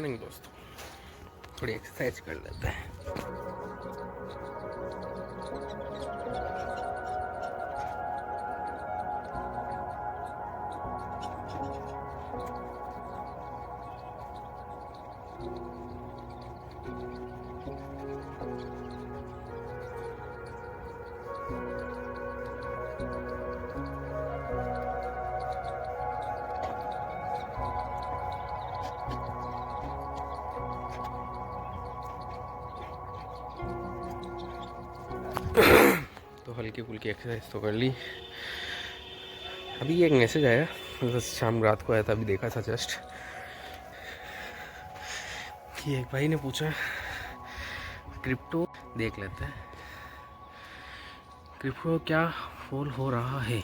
Morning दोस्तों, थोड़ी exercise कर लेते हैं। तो हल्की फुल्की एक्सरसाइज तो कर ली। अभी एक मैसेज आया, मतलब शाम रात को आया था, अभी देखा था जस्ट, कि एक भाई ने पूछा क्रिप्टो देख लेते हैं, क्रिप्टो क्या फॉल हो रहा है।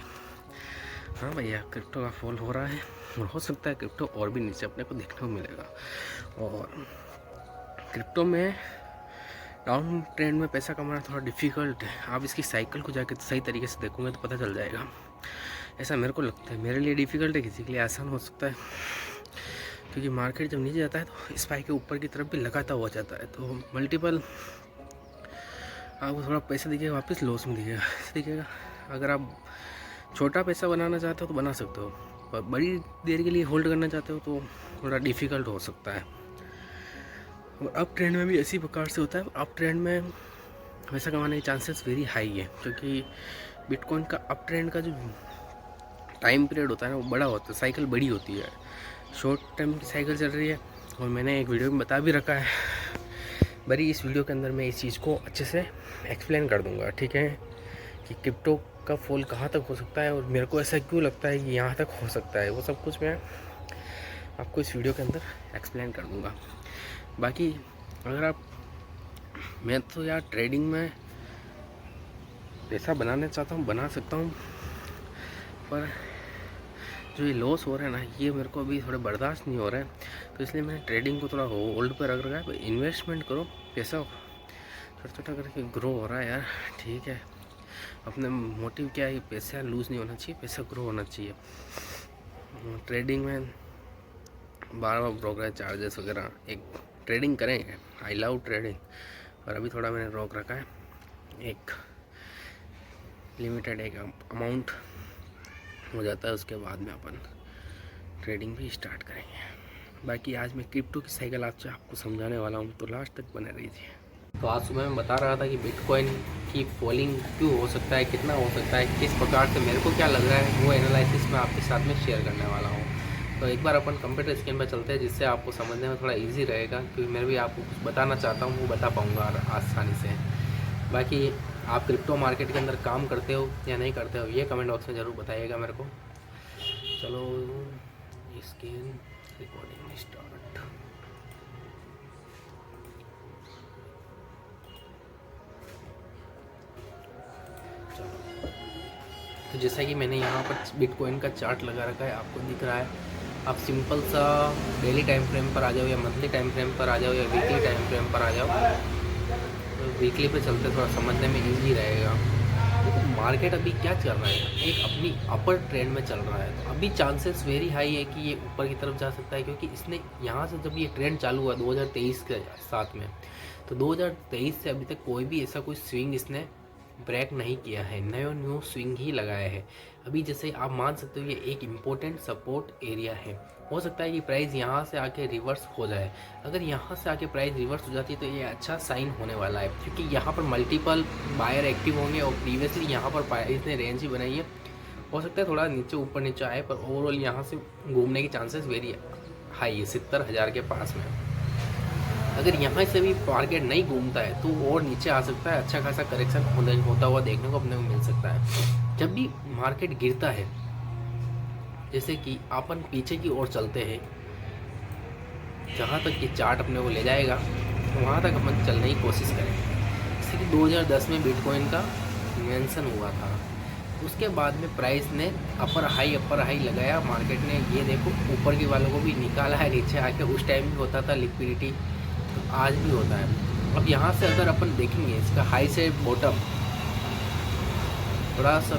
हाँ भैया, क्रिप्टो का फॉल हो रहा है और हो सकता है क्रिप्टो और भी नीचे अपने को देखने को मिलेगा। और क्रिप्टो में डाउन ट्रेंड में पैसा कमाना थोड़ा डिफ़िकल्ट है। आप इसकी साइकिल को जाके सही तरीके से देखोगे तो पता चल जाएगा। ऐसा मेरे को लगता है, मेरे लिए डिफ़िकल्ट है, किसी के लिए आसान हो सकता है, क्योंकि मार्केट जब नीचे जाता है तो स्पाइक के ऊपर की तरफ भी लगाता हुआ जाता है, तो मल्टीपल आपको थोड़ा पैसा दिखेगा, वापस लॉस में दिखेगा। अगर आप छोटा पैसा बनाना चाहते हो तो बना सकते हो, पर बड़ी देर के लिए होल्ड करना चाहते हो तो थोड़ा डिफ़िकल्ट हो सकता है। और अप ट्रेंड में भी इसी प्रकार से होता है। अप ट्रेंड में पैसा कमाने के चांसेस वेरी हाई है, क्योंकि बिटकॉइन का अप ट्रेंड का जो टाइम पीरियड होता है ना, वो बड़ा होता है, साइकिल बड़ी होती है, शॉर्ट टाइम की साइकिल चल रही है। और मैंने एक वीडियो में बता भी रखा है, बड़ी इस वीडियो के अंदर मैं इस चीज़ को अच्छे से एक्सप्लेन कर दूंगा, ठीक है, कि क्रिप्टो का फॉल कहाँ तक हो सकता है और मेरे को ऐसा क्यों लगता है कि यहाँ तक हो सकता है। वो सब कुछ मैं आपको इस वीडियो के अंदर एक्सप्लेन कर दूँगा। बाकी अगर आप, मैं तो यार ट्रेडिंग में पैसा बनाना चाहता हूँ, बना सकता हूँ, पर जो ये लॉस हो रहा है ना, ये मेरे को अभी थोड़ा बर्दाश्त नहीं हो रहा है, तो इसलिए मैंने ट्रेडिंग को थोड़ा होल्ड पर रख रखा है। इन्वेस्टमेंट करो, पैसा छोटा छोटा करके ग्रो हो रहा है यार, ठीक है। अपने मोटिव क्या है, पैसा लूज़ नहीं होना चाहिए, पैसा ग्रो होना चाहिए। ट्रेडिंग में बार बार ब्रोकरेज चार्जेस वगैरह, एक ट्रेडिंग करेंगे, आई लव ट्रेडिंग, और अभी थोड़ा मैंने रोक रखा है, एक लिमिटेड एक अमाउंट हो जाता है, उसके बाद में अपन ट्रेडिंग भी स्टार्ट करेंगे। बाकी आज मैं क्रिप्टो की साइकिल आज आपको समझाने वाला हूँ, तो लास्ट तक बने रहिए। तो आज सुबह मैं बता रहा था कि बिटकॉइन की फॉलिंग क्यों हो सकता है, कितना हो सकता है, किस प्रकार से मेरे को क्या लग रहा है, वो एनालिसिस मैं आपके साथ में शेयर करने वाला हूँ। तो एक बार अपन कंप्यूटर स्क्रीन पर चलते हैं, जिससे आपको समझने में थोड़ा इजी रहेगा, क्योंकि मैं भी आपको कुछ बताना चाहता हूँ, वो बता पाऊँगा आसानी से। बाकी आप क्रिप्टो मार्केट के अंदर काम करते हो या नहीं करते हो, ये कमेंट बॉक्स में ज़रूर बताइएगा मेरे को। चलो स्क्रीन रिकॉर्डिंग स्टार्ट। तो जैसा कि मैंने यहाँ पर बिटकॉइन का चार्ट लगा रखा है, आपको दिख रहा है। आप सिंपल सा डेली टाइम फ्रेम पर आ जाओ, या मंथली टाइम फ्रेम पर आ जाओ, या वीकली टाइम फ्रेम पर आ जाओ। तो वीकली पे चलते थोड़ा समझने में ईजी रहेगा। देखो मार्केट अभी क्या चल रहा है, एक अपनी अपर ट्रेंड में चल रहा है, तो अभी चांसेस वेरी हाई है कि ये ऊपर की तरफ जा सकता है, क्योंकि इसने यहाँ से जब ये ट्रेंड चालू हुआ 2023 के साथ में, तो 2023 से अभी तक कोई भी ऐसा कोई स्विंग इसने ब्रेक नहीं किया है, न्यू स्विंग ही लगाया है। अभी जैसे आप मान सकते हो ये एक इम्पोर्टेंट सपोर्ट एरिया है। हो सकता है कि प्राइस यहाँ से आके रिवर्स हो जाए। अगर यहाँ से आके प्राइस रिवर्स हो जाती है तो ये अच्छा साइन होने वाला है, क्योंकि यहाँ पर मल्टीपल बायर एक्टिव होंगे, और प्रीवियसली यहाँ पर प्राइस ने रेंज ही बनाई है। हो सकता है थोड़ा नीचे ऊपर नीचे आए, पर ओवरऑल यहाँ से घूमने की चांसेस वेरी हाई है, 70,000 के पास में। अगर यहाँ से भी मार्केट नहीं घूमता है तो और नीचे आ सकता है, अच्छा खासा करेक्शन होता हुआ देखने को अपने को मिल सकता है। जब भी मार्केट गिरता है, जैसे कि अपन पीछे की ओर चलते हैं, जहाँ तक ये चार्ट अपने को ले जाएगा वहाँ तक अपन चलने की कोशिश करेंगे। जैसे कि 2010 में बिटकॉइन का इन्वेंशन हुआ था, उसके बाद में प्राइस ने अपर हाई लगाया, मार्केट ने ये देखो ऊपर के वालों को भी निकाला है नीचे आके। उस टाइम भी होता था लिक्विडिटी, तो आज भी होता है। अब यहाँ से अगर अपन देखेंगे इसका हाई से बॉटम, थोड़ा सा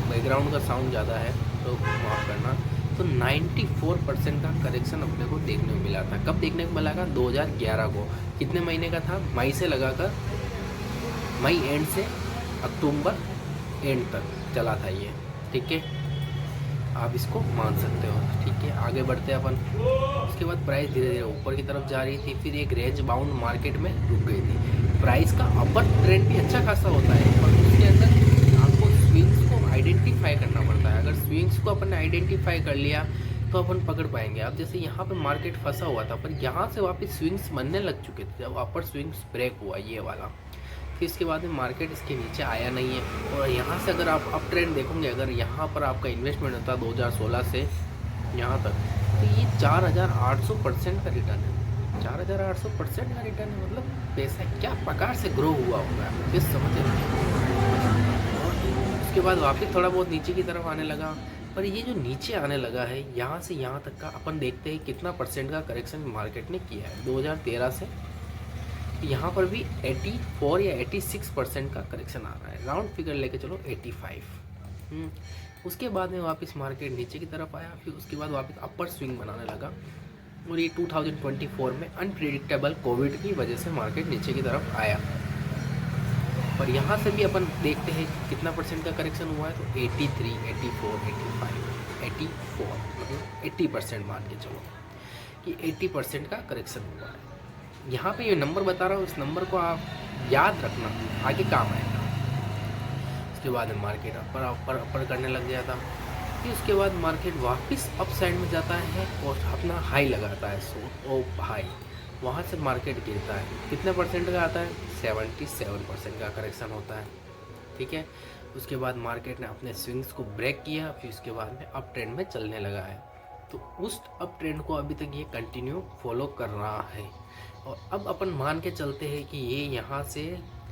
बैकग्राउंड का साउंड ज़्यादा है तो माफ़ करना। तो 94% का करेक्शन अपने को देखने को मिला था। कब देखने को मिला था? 2011 को। कितने महीने का था? मई से लगाकर मई एंड से अक्टूबर एंड तक चला था ये, ठीक है, आप इसको मान सकते हो, ठीक है। आगे बढ़ते हैं अपन। उसके बाद प्राइस धीरे धीरे ऊपर की तरफ जा रही थी, फिर एक रेंज बाउंड मार्केट में रुक गई थी। प्राइस का अपर ट्रेंड भी अच्छा खासा होता है, पर उसके अंदर आपको स्विंग्स को आइडेंटिफाई करना पड़ता है। अगर स्विंग्स को अपन ने आइडेंटिफाई कर लिया तो अपन पकड़ पाएंगे। अब जैसे यहाँ पे मार्केट फंसा हुआ था, पर यहाँ से वापस स्विंग्स बनने लग चुके थे जब अपर स्विंग्स ब्रेक हुआ ये वाला। फिर इसके बाद में मार्केट इसके नीचे आया नहीं है, और यहाँ से अगर आप अप ट्रेंड देखोगे, अगर यहाँ पर आपका इन्वेस्टमेंट होता 2016 से यहाँ तक, तो ये 4800% का रिटर्न है। 4800% का रिटर्न है, मतलब पैसा क्या प्रकार से ग्रो हुआ होगा, ये समझ और उसके बाद वापस थोड़ा बहुत नीचे की तरफ आने लगा। पर ये जो नीचे आने लगा है, यहाँ से यहाँ तक का अपन देखते हैं कितना परसेंट का करेक्शन मार्केट ने किया है 2013 से। यहाँ पर भी 84 या 86% का करेक्शन आ रहा है, राउंड फिगर लेके चलो 85। उसके बाद में वापस मार्केट नीचे की तरफ आया, फिर उसके बाद वापस अपर स्विंग बनाने लगा, और ये 2024 में अनप्रिडिक्टेबल कोविड की वजह से मार्केट नीचे की तरफ आया। पर यहाँ से भी अपन देखते हैं कितना परसेंट का करेक्शन हुआ है, तो 83, 84, 85, 84, मतलब 80% मान के चलो कि 80% का करेक्शन हुआ है। यहाँ पे ये नंबर बता रहा हूँ, इस नंबर को आप याद रखना, आगे काम आएगा। उसके बाद मार्केट अपर करने लग गया था। फिर उसके बाद मार्केट वापस अप साइड में जाता है और अपना हाई लगाता है, सो हाई, वहाँ से मार्केट गिरता है। कितने परसेंट का आता है? 77% का करेक्शन होता है, ठीक है। उसके बाद मार्केट ने अपने स्विंग्स को ब्रेक किया, फिर उसके बाद में अप ट्रेंड में चलने लगा है। तो उस अप ट्रेंड को अभी तक ये कंटिन्यू फॉलो कर रहा है, और अब अपन मान के चलते हैं कि ये यहाँ से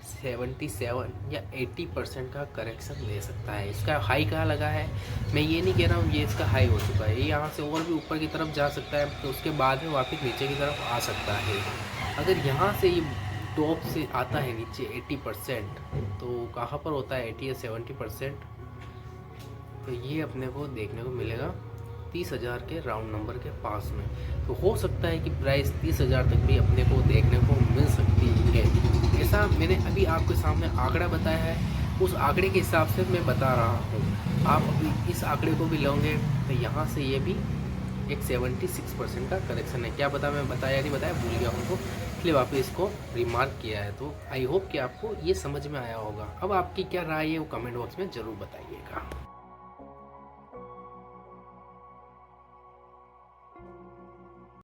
77 या 80% का करेक्शन ले सकता है। इसका हाई कहाँ लगा है, मैं ये नहीं कह रहा हूँ ये इसका हाई हो चुका है, ये यहाँ से और भी ऊपर की तरफ जा सकता है, तो उसके बाद में वापस नीचे की तरफ आ सकता है। अगर यहाँ से ये टॉप से आता है नीचे 80%, तो कहाँ पर होता है 80 या 70%, तो ये अपने को देखने को मिलेगा 30,000 के राउंड नंबर के पास में। तो हो सकता है कि प्राइस 30,000 तक भी अपने को देखने को मिल सकती है। ऐसा मैंने अभी आपके सामने आंकड़ा बताया है, उस आंकड़े के हिसाब से मैं बता रहा हूँ। आप अभी इस आंकड़े को भी लोगे तो यहाँ से ये भी एक 76% का करेक्शन है। क्या पता मैं बताया नहीं बताया, भूल गया उनको, इसलिए वापस इसको रिमार्क किया है। तो आई होप कि आपको ये समझ में आया होगा। अब आपकी क्या राय है वो कमेंट बॉक्स में ज़रूर बताइएगा।